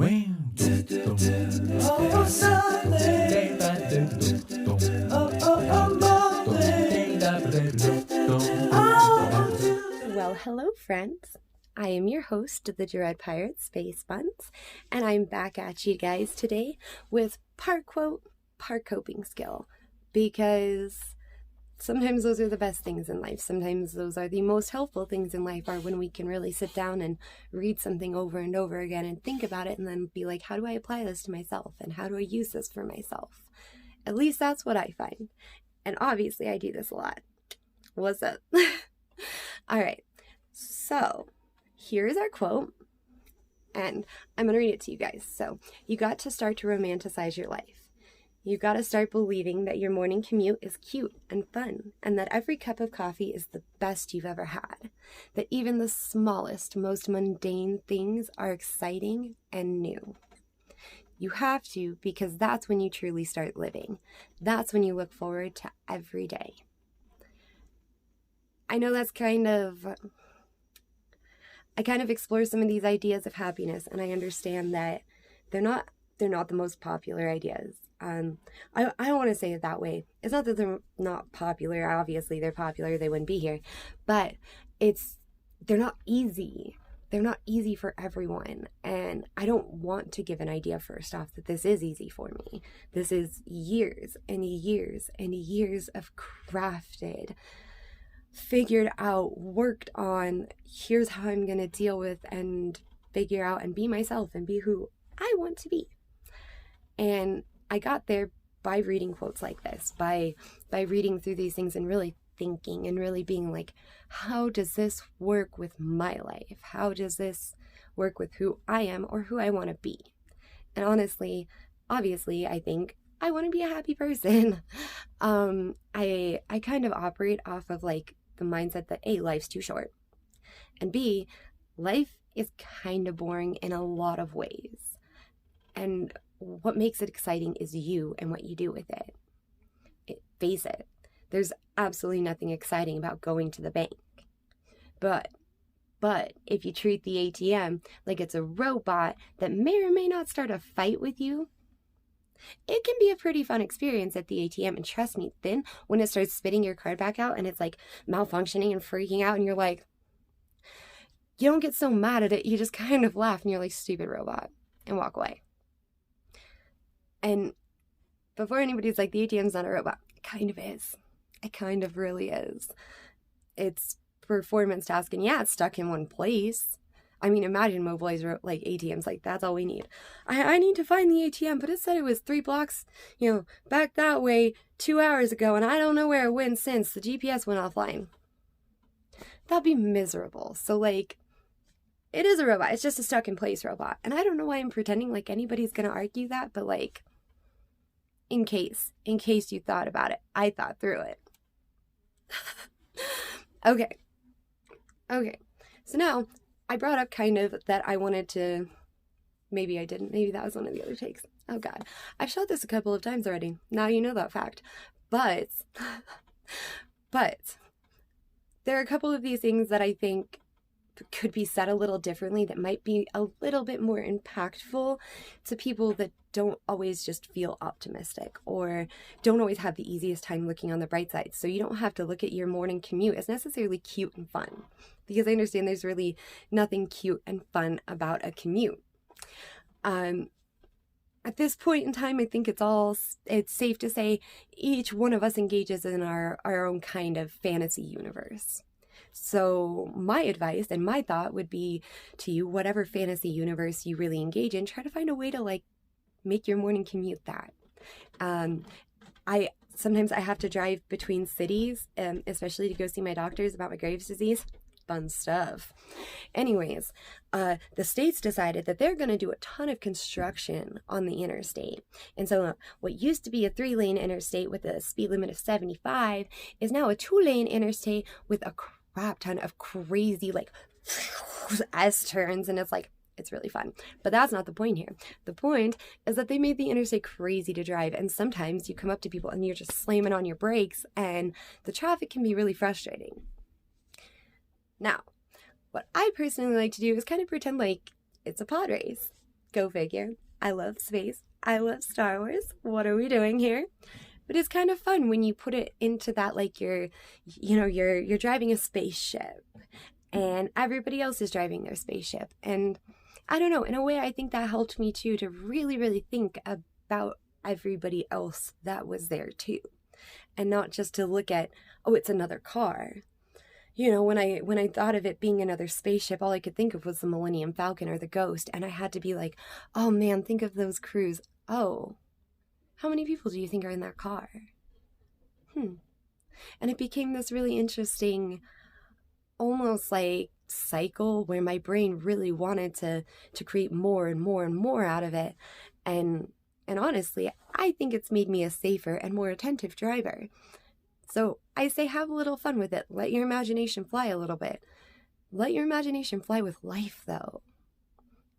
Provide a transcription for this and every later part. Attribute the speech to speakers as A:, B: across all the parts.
A: Well, hello friends. I am your host, the Dread Pirate Space Buns, and I'm back at you guys today with part quote, part coping skill, because sometimes those are the best things in life. Sometimes those are the most helpful things in life, are when we can really sit down and read something over and over again and think about it and then be like, how do I apply this to myself? And how do I use this for myself? At least that's what I find. And obviously I do this a lot. What's up? All right. So here's our quote, and I'm going to read it to you guys. So you got to start to romanticize your life. You got to start believing that your morning commute is cute and fun, and that every cup of coffee is the best you've ever had. That even the smallest, most mundane things are exciting and new. You have to, because that's when you truly start living. That's when you look forward to every day. I know that's I kind of explore some of these ideas of happiness, and I understand that they're not the most popular ideas. I don't want to say it that way. It's not that they're not popular. Obviously, they're popular. They wouldn't be here. But they're not easy. They're not easy for everyone. And I don't want to give an idea first off that this is easy for me. This is years and years and years of crafted, figured out, worked on, here's how I'm going to deal with and figure out and be myself and be who I want to be. And I got there by reading quotes like this, by reading through these things and really thinking and really being like, how does this work with my life? How does this work with who I am or who I want to be? And honestly, obviously, I think I want to be a happy person. I kind of operate off of like the mindset that A, life's too short, and B, life is kind of boring in a lot of ways. And what makes it exciting is you and what you do with it. Face it, there's absolutely nothing exciting about going to the bank. But if you treat the ATM like it's a robot that may or may not start a fight with you, it can be a pretty fun experience at the ATM. And trust me, then when it starts spitting your card back out and it's like malfunctioning and freaking out and you're like, you don't get so mad at it, you just kind of laugh and you're like, stupid robot, and walk away. And before anybody's like, the ATM's not a robot, it kind of is. It kind of really is. It's performance task, and yeah, it's stuck in one place. I mean, imagine mobilized like ATMs, like that's all we need. I need to find the ATM, but it said it was 3 blocks, back that way 2 hours ago, and I don't know where it went since. The GPS went offline. That'd be miserable. So like, it is a robot. It's just a stuck in place robot. And I don't know why I'm pretending like anybody's gonna argue that, but like, in case you thought about it, I thought through it. Okay. So now, I brought up kind of that I wanted to, maybe I didn't, maybe that was one of the other takes. Oh God, I've shot this a couple of times already. Now you know that fact. But there are a couple of these things that I think could be said a little differently that might be a little bit more impactful to people that don't always just feel optimistic or don't always have the easiest time looking on the bright side. So you don't have to look at your morning commute as necessarily cute and fun, because I understand there's really nothing cute and fun about a commute. At this point in time, I think it's safe to say each one of us engages in our own kind of fantasy universe. So my advice and my thought would be to you, whatever fantasy universe you really engage in, try to find a way to like make your morning commute that. Sometimes I have to drive between cities, especially to go see my doctors about my Graves' disease. Fun stuff. Anyways, the states decided that they're going to do a ton of construction on the interstate. And so what used to be a 3-lane interstate with a speed limit of 75 is now a 2-lane interstate with a crap ton of crazy like S-turns, and it's really fun. But that's not the point here. The point is that they made the interstate crazy to drive, and sometimes you come up to people and you're just slamming on your brakes, and the traffic can be really frustrating. Now, what I personally like to do is kind of pretend like it's a pod race. Go figure. I love space. I love Star Wars. What are we doing here? But it's kind of fun when you put it into that, like you're driving a spaceship and everybody else is driving their spaceship. And I don't know, in a way, I think that helped me too to really, really think about everybody else that was there too. And not just to look at, oh, it's another car. When I thought of it being another spaceship, all I could think of was the Millennium Falcon or the Ghost. And I had to be like, oh man, think of those crews. Oh, how many people do you think are in that car? And it became this really interesting, almost like cycle where my brain really wanted to create more and more and more out of it. And honestly, I think it's made me a safer and more attentive driver. So I say have a little fun with it. Let your imagination fly a little bit. Let your imagination fly with life, though.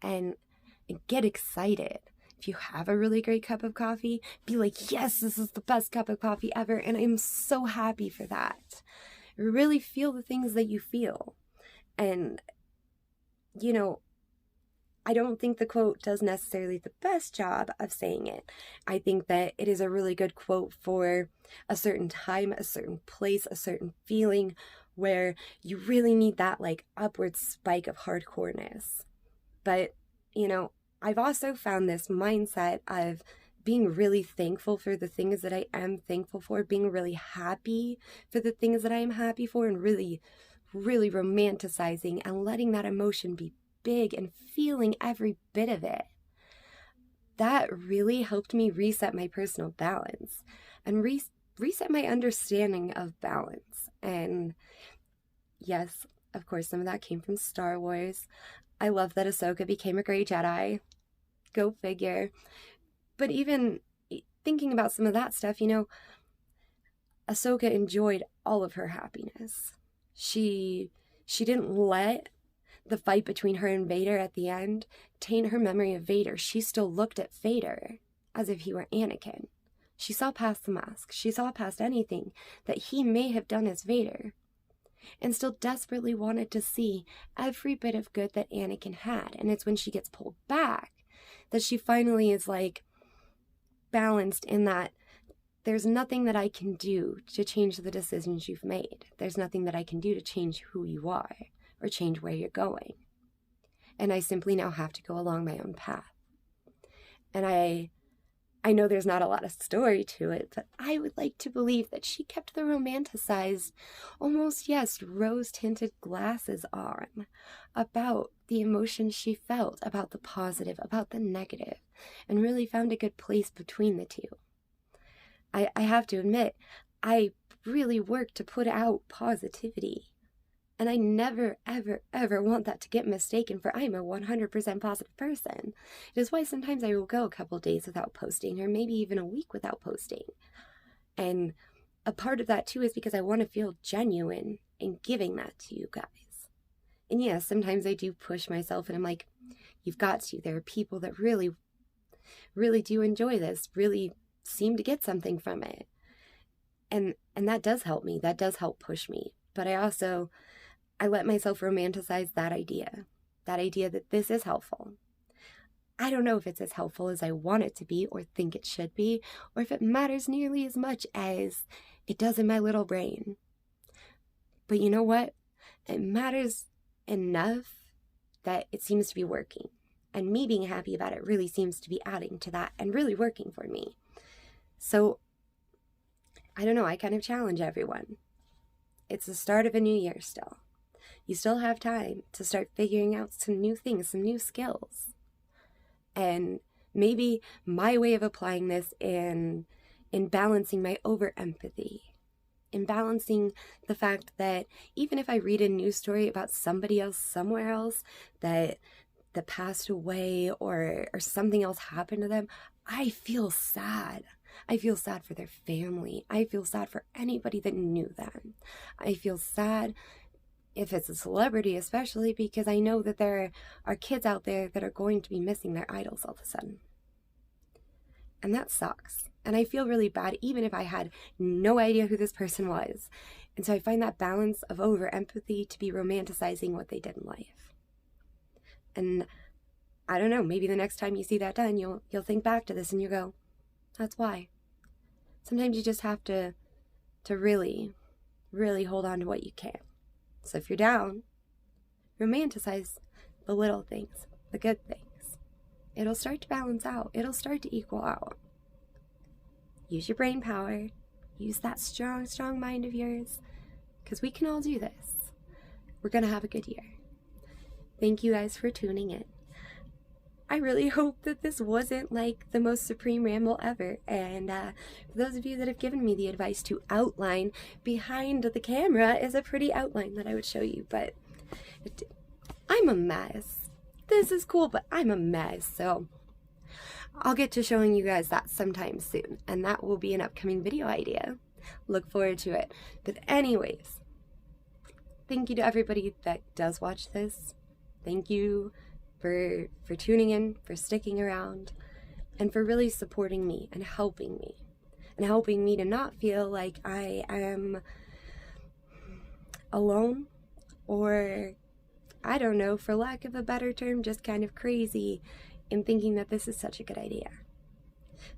A: And get excited. If you have a really great cup of coffee, be like, yes, this is the best cup of coffee ever. And I'm so happy for that. Really feel the things that you feel. And, I don't think the quote does necessarily the best job of saying it. I think that it is a really good quote for a certain time, a certain place, a certain feeling where you really need that like upward spike of hardcoreness. But, I've also found this mindset of being really thankful for the things that I am thankful for, being really happy for the things that I am happy for, and really, really romanticizing and letting that emotion be big and feeling every bit of it. That really helped me reset my personal balance and reset my understanding of balance. And yes, of course, some of that came from Star Wars. I love that Ahsoka became a Grey Jedi. Go figure. But even thinking about some of that stuff, Ahsoka enjoyed all of her happiness. She didn't let the fight between her and Vader at the end taint her memory of Vader. She still looked at Vader as if he were Anakin. She saw past the mask. She saw past anything that he may have done as Vader, and still desperately wanted to see every bit of good that Anakin had. And it's when she gets pulled back that she finally is like balanced in that there's nothing that I can do to change the decisions you've made. There's nothing that I can do to change who you are or change where you're going. And I simply now have to go along my own path. And I know there's not a lot of story to it, but I would like to believe that she kept the romanticized, almost, yes, rose-tinted glasses on about the emotions she felt, about the positive, about the negative, and really found a good place between the two. I have to admit, I really worked to put out positivity. And I never, ever, ever want that to get mistaken for I'm a 100% positive person. It is why sometimes I will go a couple days without posting, or maybe even a week without posting. And a part of that too is because I want to feel genuine in giving that to you guys. And yes, sometimes I do push myself and I'm like, you've got to. There are people that really, really do enjoy this, really seem to get something from it. And that does help me. That does help push me. But I let myself romanticize that idea that this is helpful. I don't know if it's as helpful as I want it to be or think it should be, or if it matters nearly as much as it does in my little brain. But you know what? It matters enough that it seems to be working. And me being happy about it really seems to be adding to that and really working for me. So, I don't know, I kind of challenge everyone. It's the start of a new year still. You still have time to start figuring out some new things, some new skills. And maybe my way of applying this in balancing my over-empathy, in balancing the fact that even if I read a news story about somebody else somewhere else that passed away or something else happened to them, I feel sad. I feel sad for their family. I feel sad for anybody that knew them. I feel sad if it's a celebrity, especially because I know that there are kids out there that are going to be missing their idols all of a sudden. And that sucks. And I feel really bad even if I had no idea who this person was. And so I find that balance of over-empathy to be romanticizing what they did in life. And I don't know, maybe the next time you see that done, you'll think back to this and you go, that's why. Sometimes you just have to really, really hold on to what you can. So if you're down, romanticize the little things, the good things. It'll start to balance out. It'll start to equal out. Use your brain power. Use that strong, strong mind of yours, because we can all do this. We're going to have a good year. Thank you guys for tuning in. I really hope that this wasn't like the most supreme ramble ever. And for those of you that have given me the advice to outline, behind the camera is a pretty outline that I would show you. But I'm a mess. This is cool, but I'm a mess. So I'll get to showing you guys that sometime soon. And that will be an upcoming video idea. Look forward to it. But anyways, thank you to everybody that does watch this. Thank you for tuning in, for sticking around, and for really supporting me and helping me to not feel like I am alone, or I don't know, for lack of a better term, just kind of crazy in thinking that this is such a good idea.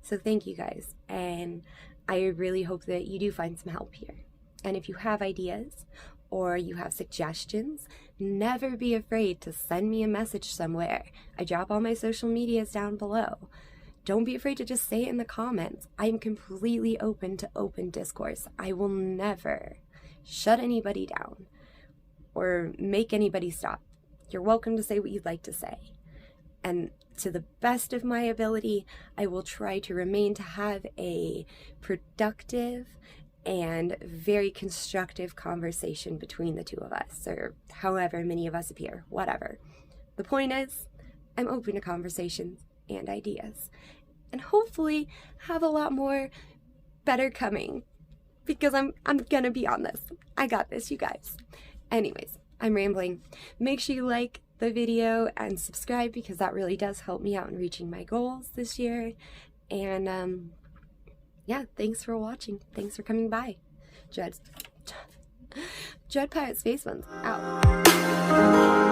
A: So thank you guys, and I really hope that you do find some help here. And if you have ideas or you have suggestions, never be afraid to send me a message somewhere. I drop all my social medias down below. Don't be afraid to just say it in the comments. I am completely open to open discourse. I will never shut anybody down or make anybody stop. You're welcome to say what you'd like to say. And to the best of my ability, I will try to have a productive and very constructive conversation between the two of us, or however many of us appear, whatever. The point is, I'm open to conversations and ideas, and hopefully have a lot more better coming, because I'm gonna be on this. I got this, you guys. Anyways, I'm rambling. Make sure you like the video and subscribe, because that really does help me out in reaching my goals this year. And yeah, thanks for watching. Thanks for coming by. Dread Pirate Space Ones out.